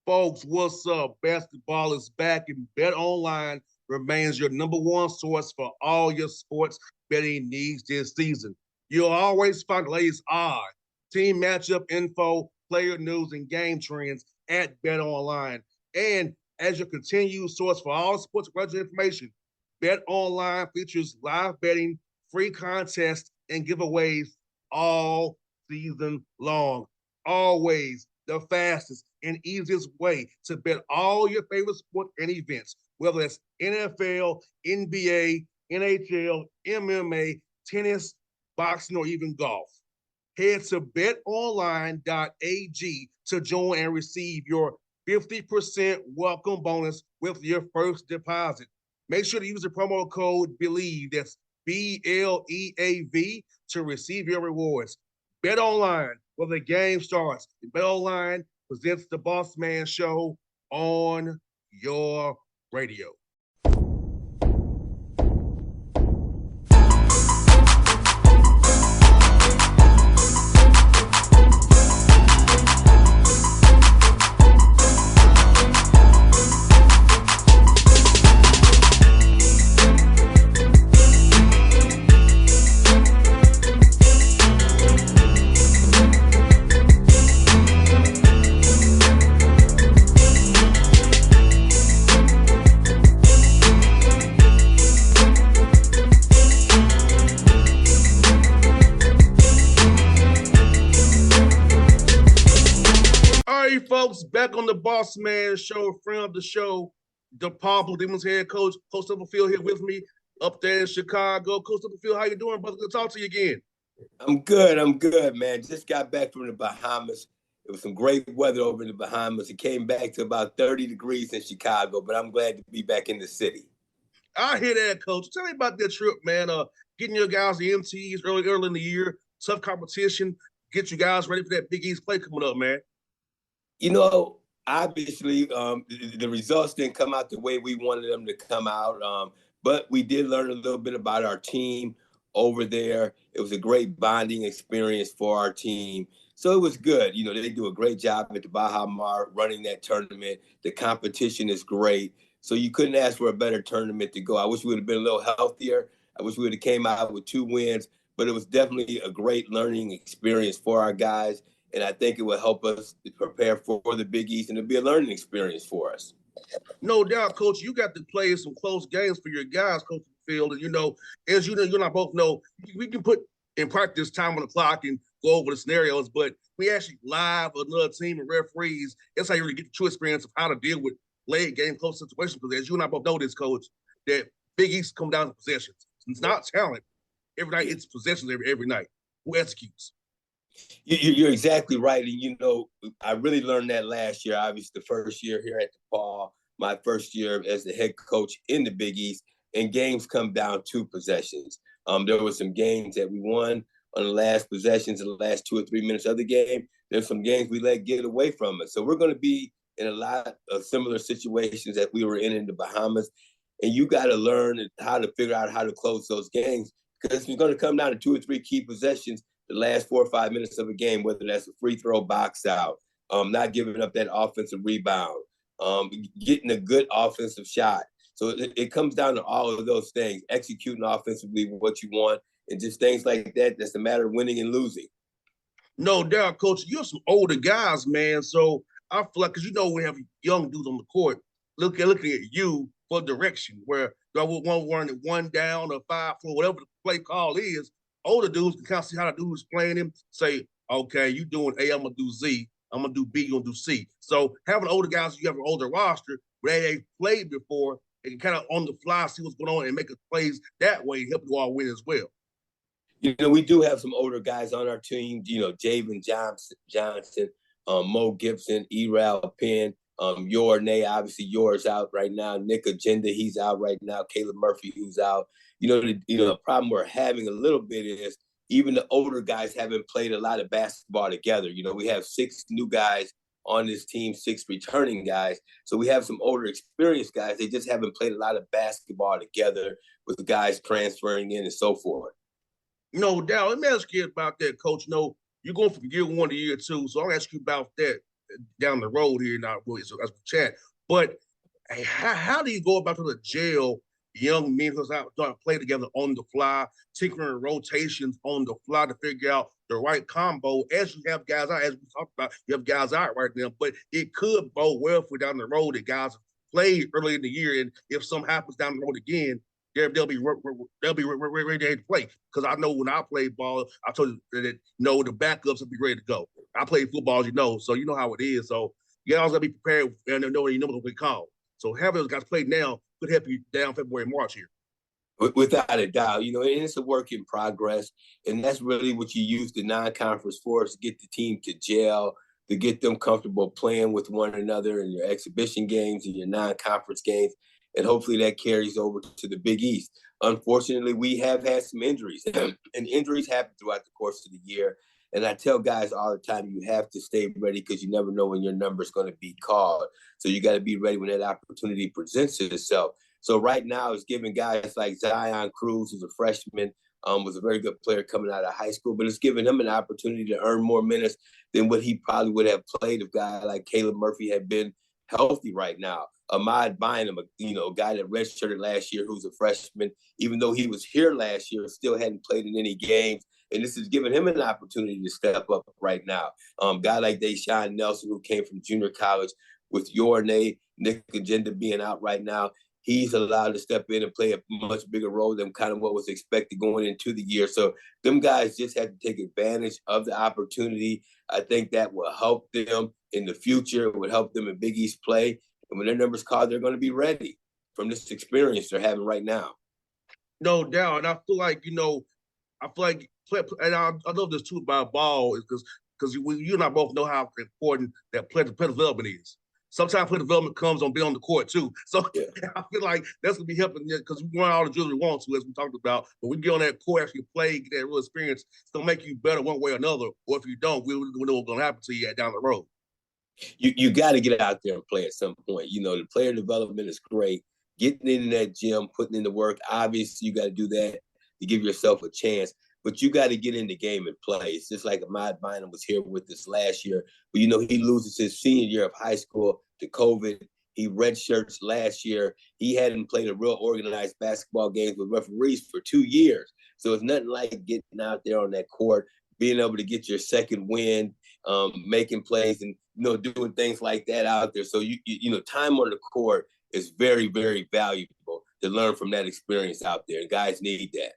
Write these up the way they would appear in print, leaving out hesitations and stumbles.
Folks, what's up? Basketball is back, and Bet Online remains your number one source for all your sports betting needs this season. You'll always find the latest odds, team matchup info, player news, and game trends at Bet Online. And as your continued source for all sports related information, Bet Online features live betting, free contests, and giveaways all season long. Always the fastest and easiest way to bet all your favorite sports and events, whether it's NFL, NBA, NHL, MMA, tennis, boxing, or even golf. Head to betonline.ag to join and receive your 50% welcome bonus with your first deposit. Make sure to use the promo code BELIEVE, that's BLEAV, to receive your rewards. Bet Online, where the game starts. Bet Online presents the Bossman Show on your radio. Folks, back on the Bossman Show, friend of the show, the Pablo Demons head coach, Coach Stubblefield here with me up there in Chicago. Coach Stubblefield, how you doing, brother? Good to talk to you again. I'm good, man. Just got back from the Bahamas. It was some great weather over in the Bahamas. It came back to about 30 degrees in Chicago, but I'm glad to be back in the city. I hear that, Coach. Tell me about that trip, man. Getting your guys the MTs early in the year, tough competition, get you guys ready for that Big East play coming up, man. You know, obviously, the results didn't come out the way we wanted them to come out, but we did learn a little bit about our team over there. It was a great bonding experience for our team. So it was good. You know, they do a great job at the Baha Mar running that tournament. The competition is great. So you couldn't ask for a better tournament to go. I wish we would have been a little healthier. I wish we would have came out with 2 wins, but it was definitely a great learning experience for our guys. And I think it will help us prepare for the Big East, and it'll be a learning experience for us. No doubt, Coach. You got to play some close games for your guys, Coach Field. And, as you and I both know, we can put in practice time on the clock and go over the scenarios, but we actually live another team and referees. That's how you really get the true experience of how to deal with late game close situations. Because as you and I both know this, Coach, that Big East come down to possessions. It's not talent. Every night it's possessions every night. Who executes? You're exactly right. And, I really learned that last year, obviously the first year here at DePaul, my first year as the head coach in the Big East, and games come down to possessions. There were some games that we won on the last possessions in the last 2 or 3 minutes of the game. There's some games we let get away from us. So we're going to be in a lot of similar situations that we were in the Bahamas. And you got to learn how to figure out how to close those games, because it's going to come down to 2 or 3 key possessions the last 4 or 5 minutes of a game, whether that's a free throw, box out, not giving up that offensive rebound, getting a good offensive shot. So it comes down to all of those things, executing offensively what you want, and just things like that. That's a matter of winning and losing. No doubt, Coach. You're some older guys, man. So I feel like, because we have young dudes on the court looking at you for direction, where I would want one down or 5 for whatever the play call is. Older dudes can kind of see how the dude's playing him, say, okay, you doing A, I'm going to do Z. I'm going to do B, you're going to do C. So having older guys, you have an older roster, where they played before, they can kind of on the fly see what's going on and make plays that way to help you all win as well. We do have some older guys on our team, Javen Johnson, Mo Gibson, Eral Penn, Yornay, obviously yours out right now. Nick Agenda, he's out right now. Caleb Murphy, who's out. The problem we're having a little bit is even the older guys haven't played a lot of basketball together. We have 6 new guys on this team, 6 returning guys. So we have some older experienced guys. They just haven't played a lot of basketball together with the guys transferring in and so forth. No doubt. Let me ask you about that, Coach. You're going from year 1 to year 2, so I'll ask you about that. down the road here now, so as we chat. But hey, how do you go about to the jail young men who's out trying to play together on the fly, tinkering rotations on the fly to figure out the right combo as you have guys out, as we talked about, you have guys out right now, but it could bode well for down the road that guys played early in the year, and if something happens down the road again, they'll be ready to play. Because I know when I played ball, I told you that the backups will be ready to go. I played football, as you know, so you know how it is. So you always gotta be prepared and know when you know what's gonna be called. So having those guys play now could help you down February, March here. Without a doubt, and it's a work in progress. And that's really what you use the non-conference for, is to get the team to gel, to get them comfortable playing with one another in your exhibition games and your non-conference games. And hopefully that carries over to the Big East. Unfortunately, we have had some injuries, and injuries happen throughout the course of the year. And I tell guys all the time, you have to stay ready because you never know when your number is going to be called. So you got to be ready when that opportunity presents itself. So right now, it's giving guys like Zion Cruz, who's a freshman, was a very good player coming out of high school, but it's giving him an opportunity to earn more minutes than what he probably would have played if a guy like Caleb Murphy had been healthy right now. Ahmad Bynum, a guy that redshirted last year, who's a freshman, even though he was here last year, still hadn't played in any games. And this is giving him an opportunity to step up right now. Guy like Deshaun Nelson, who came from junior college, with Yornay, Nick Agenda being out right now, he's allowed to step in and play a much bigger role than kind of what was expected going into the year. So them guys just have to take advantage of the opportunity. I think that will help them in the future. It would help them in Big East play. And when their numbers called, they're going to be ready from this experience they're having right now. No doubt. And I feel like, and I love this too about ball is because you and I both know how important that play development is. Sometimes play development comes on being on the court too. So yeah. I feel like that's gonna be helping because we want all the drills we want to, as we talked about. But we get on that court, actually play, get that real experience. It's gonna make you better one way or another. Or if you don't, we know what's gonna happen to you down the road. You got to get out there and play at some point. The player development is great. Getting in that gym, putting in the work. Obviously, you got to do that to give yourself a chance. But you got to get in the game and play. It's just like Ahmad Bynum was here with us last year. But, he loses his senior year of high school to COVID. He redshirts last year. He hadn't played a real organized basketball game with referees for 2 years. So it's nothing like getting out there on that court, being able to get your second win, making plays and, doing things like that out there. So, time on the court is very, very valuable to learn from that experience out there. And guys need that.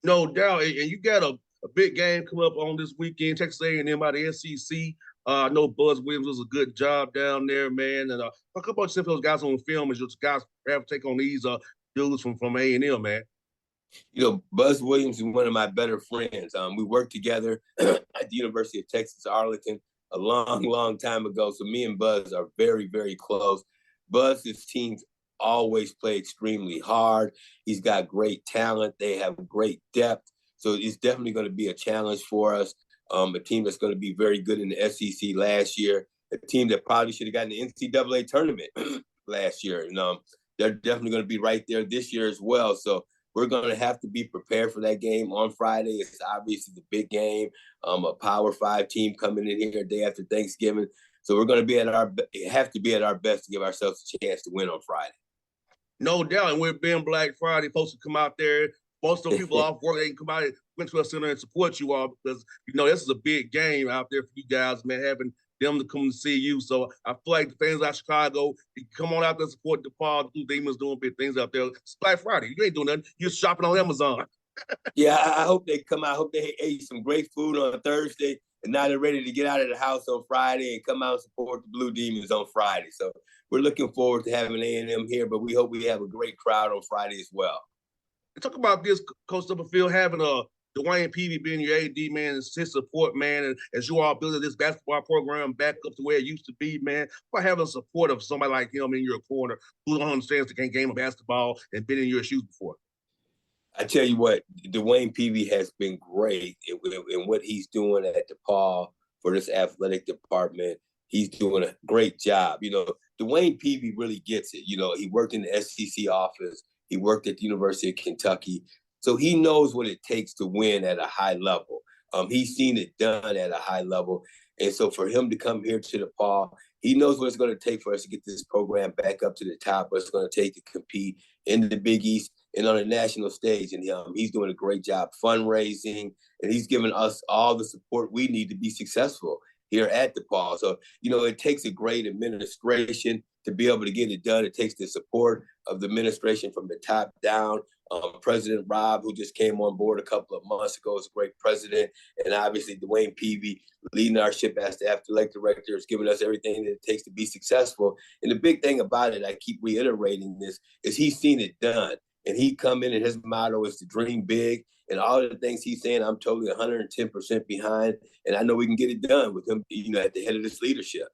No doubt. And you got a big game coming up on this weekend, Texas A&M by the SEC. I know Buzz Williams does a good job down there, man. And talk about some of those guys on film as just guys have to take on these dudes from A&M, man. Buzz Williams is one of my better friends. We worked together at the University of Texas, Arlington, a long, long time ago. So me and Buzz are very, very close. Buzz's teams always play extremely hard. He's got great talent. They have great depth. So it's definitely going to be a challenge for us. A team that's going to be very good in the SEC last year, a team that probably should have gotten the NCAA tournament last year. And they're definitely going to be right there this year as well. So we're going to have to be prepared for that game on Friday. It's obviously the big game, a Power 5 team coming in here day after Thanksgiving. So we're going to have to be at our best to give ourselves a chance to win on Friday. No doubt. And with being Black Friday, folks will come out there. Most of the people off work, they can come out and to our center and support you all because, this is a big game out there for you guys, man, having them to come to see you. So I feel like the fans out of Chicago, you come on out there and support DePaul. The Blue Demons doing big things out there. It's Black Friday. You ain't doing nothing. You're shopping on Amazon. Yeah, I hope they come out. I hope they ate some great food on Thursday and now they're ready to get out of the house on Friday and come out and support the Blue Demons on Friday. So we're looking forward to having A&M here, but we hope we have a great crowd on Friday as well. Talk about this, Coach Stubblefield, having Dwayne Peavy being your AD, man, and his support, man, and as you all building this basketball program back up to where it used to be, man, by having support of somebody like him in your corner who understands the game of basketball and been in your shoes before. I tell you what, Dwayne Peavy has been great in what he's doing at DePaul for this athletic department. He's doing a great job. Dwayne Peavy really gets it. He worked in the SEC office. He worked at the University of Kentucky. So he knows what it takes to win at a high level. He's seen it done at a high level. And so for him to come here to DePaul, he knows what it's going to take for us to get this program back up to the top, what it's going to take to compete in the Big East and on a national stage. And he's doing a great job fundraising, and he's giving us all the support we need to be successful here at DePaul. So, it takes a great administration to be able to get it done. It takes the support of the administration from the top down. President Rob, who just came on board a couple of months ago, is a great president. And obviously Dwayne Peavy leading our ship as the athletic director is giving us everything that it takes to be successful. And the big thing about it, I keep reiterating this, is he's seen it done. And he come in and his motto is to dream big. And all of the things he's saying, I'm totally 110% behind. And I know we can get it done with him, at the head of this leadership.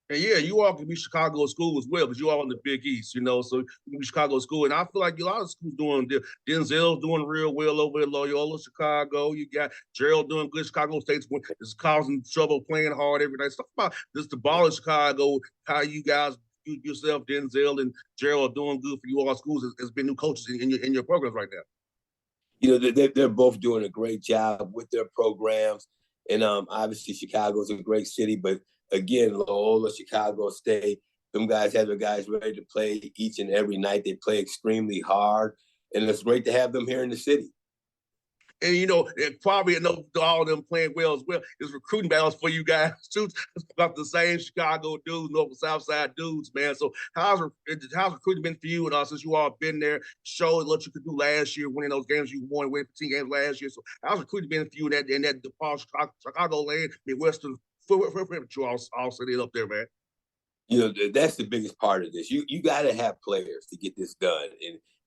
And yeah, you all can be Chicago school as well, because you all in the Big East, so you can be Chicago school. And I feel like a lot of schools doing, Denzel's doing real well over at Loyola, Chicago. You got Gerald doing good. Chicago State's is causing trouble, playing hard every night. Stuff about this, the ball in Chicago, how you guys, you yourself, Denzel and Gerald, are doing good for you all schools has been new coaches in your programs right now. They're both doing a great job with their programs. And obviously Chicago's a great city, but again, Loyola, Chicago State, them guys have their guys ready to play each and every night. They play extremely hard, and it's great to have them here in the city. And probably all of them playing well as well. It's recruiting battles for you guys too. It's about the same Chicago dudes, North and South Side dudes, man. So how's recruiting been for you? And since you all been there, showed what you could do last year, winning those games you won, winning 15 games last year. So how's recruiting been for you in that DePaul, Chicago land, Midwestern footprint you all set it up there, man? That's the biggest part of this. You got to have players to get this done,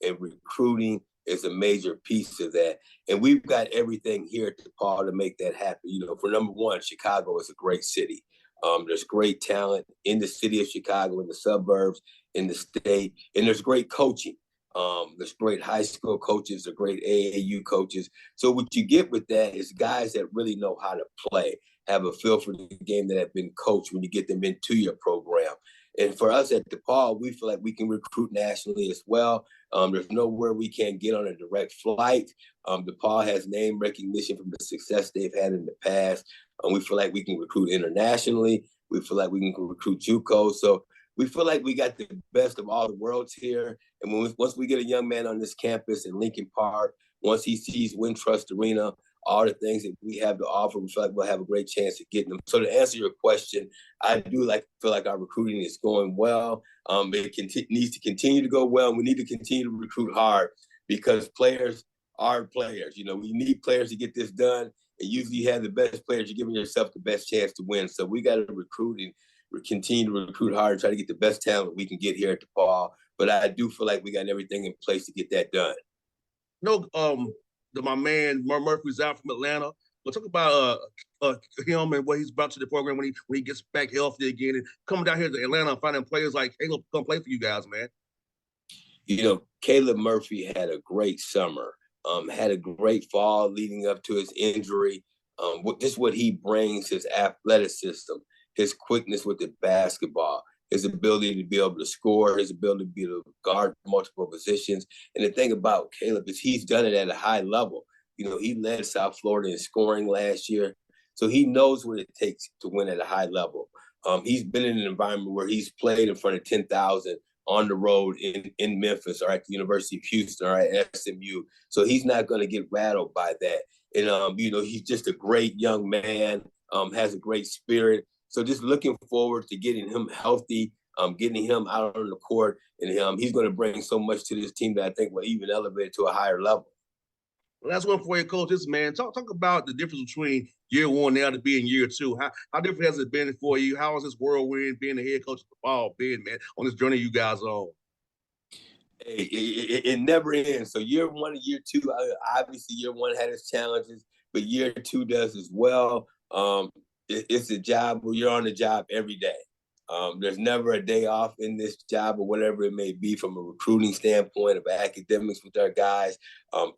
and recruiting is a major piece of that. And we've got everything here at DePaul to make that happen. For number one, Chicago is a great city. There's great talent in the city of Chicago, in the suburbs, in the state, and there's great coaching. There's great high school coaches, there's great AAU coaches. So what you get with that is guys that really know how to play, have a feel for the game, that have been coached when you get them into your program. And for us at DePaul, we feel like we can recruit nationally as well. There's nowhere we can't get on a direct flight. DePaul has name recognition from the success they've had in the past. We feel like we can recruit internationally. We feel like we can recruit JUCO. So we feel like we got the best of all the worlds here. And once we get a young man on this campus in Lincoln Park, once he sees Wintrust Arena, all the things that we have to offer, we feel like we'll have a great chance of getting them. So to answer your question, I do feel like our recruiting is going well. It needs to continue to go well. And we need to continue to recruit hard, because players are players. We need players to get this done. And usually you have the best players, you're giving yourself the best chance to win. So we got to recruit and continue to recruit hard and try to get the best talent we can get here at DePaul. But I do feel like we got everything in place to get that done. My man Murphy's out from Atlanta. We'll talk about him and what he's brought to the program when he gets back healthy again, and coming down here to Atlanta and finding players like Caleb come play for you guys, man. Caleb Murphy had a great summer, had a great fall leading up to his injury. Just what he brings, his athleticism, his quickness with the basketball, his ability to be able to score, his ability to be able to guard multiple positions. And the thing about Caleb is he's done it at a high level. He led South Florida in scoring last year. So he knows what it takes to win at a high level. He's been in an environment where he's played in front of 10,000 on the road in Memphis or at the University of Houston or at SMU. So he's not going to get rattled by that. And, he's just a great young man, has a great spirit. So just looking forward to getting him healthy, getting him out on the court, and he's going to bring so much to this team that I think will even elevate it to a higher level. Well, that's one for your coaches, man. Talk about the difference between year one now to being year two. How different has it been for you? How has this whirlwind being the head coach of the ball been, man, on this journey you guys are on? Hey, it never ends. So year one and year two, obviously year one had its challenges, but year two does as well. It's a job where you're on the job every day. There's never a day off in this job or whatever it may be from a recruiting standpoint, of academics with our guys,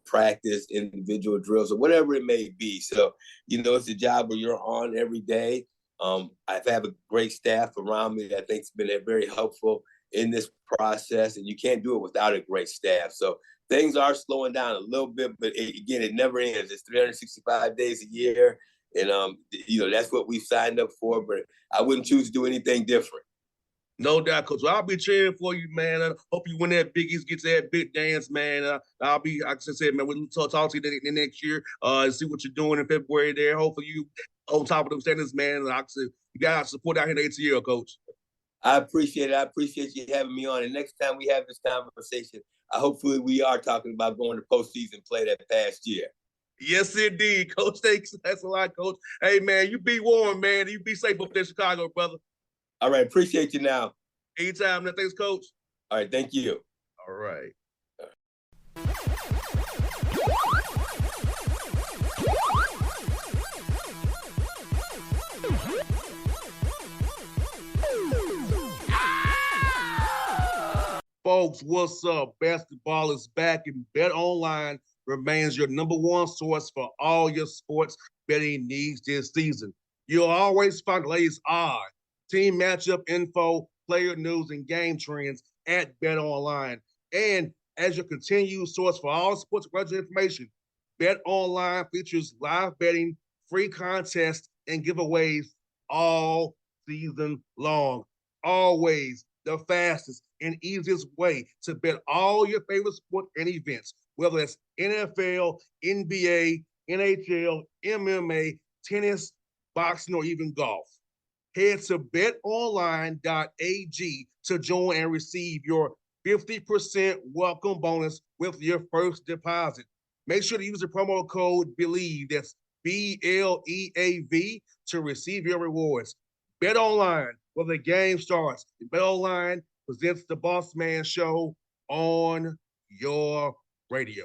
practice, individual drills, or whatever it may be. So, it's a job where you're on every day. I've had a great staff around me that I think has been very helpful in this process, and you can't do it without a great staff. So things are slowing down a little bit, but again, it never ends. It's 365 days a year. And that's what we signed up for. But I wouldn't choose to do anything different. No doubt, Coach. I'll be cheering for you, man. I hope you win that Big East, get to that big dance, man. I'll be, like I said, man, we'll talk to you the next year and see what you're doing in February there. Hopefully you on top of them standards, man. Like I said, you got support out here in ATL, Coach. I appreciate it. I appreciate you having me on. And next time we have this conversation, hopefully we are talking about going to postseason play that past year. Yes, indeed, Coach. Thanks a lot, Coach. Hey, man, you be warm, man. You be safe up there in Chicago, brother. All right. Appreciate you now. Anytime. Thanks, Coach. All right. Thank you. All right. Folks, what's up? Basketball is back, and Bet Online remains your number one source for all your sports betting needs this season. You'll always find the latest odds, team matchup info, player news, and game trends at Bet Online. And as your continued source for all sports related information, Bet Online features live betting, free contests, and giveaways all season long. Always the fastest and easiest way to bet all your favorite sports and events, whether it's NFL, NBA, NHL, MMA, tennis, boxing, or even golf. Head to betonline.ag to join and receive your 50% welcome bonus with your first deposit. Make sure to use the promo code BELIEVE, that's BLEAV, to receive your rewards. Bet Online, where the game starts. Bet Online presents the Bossman Show on your radio.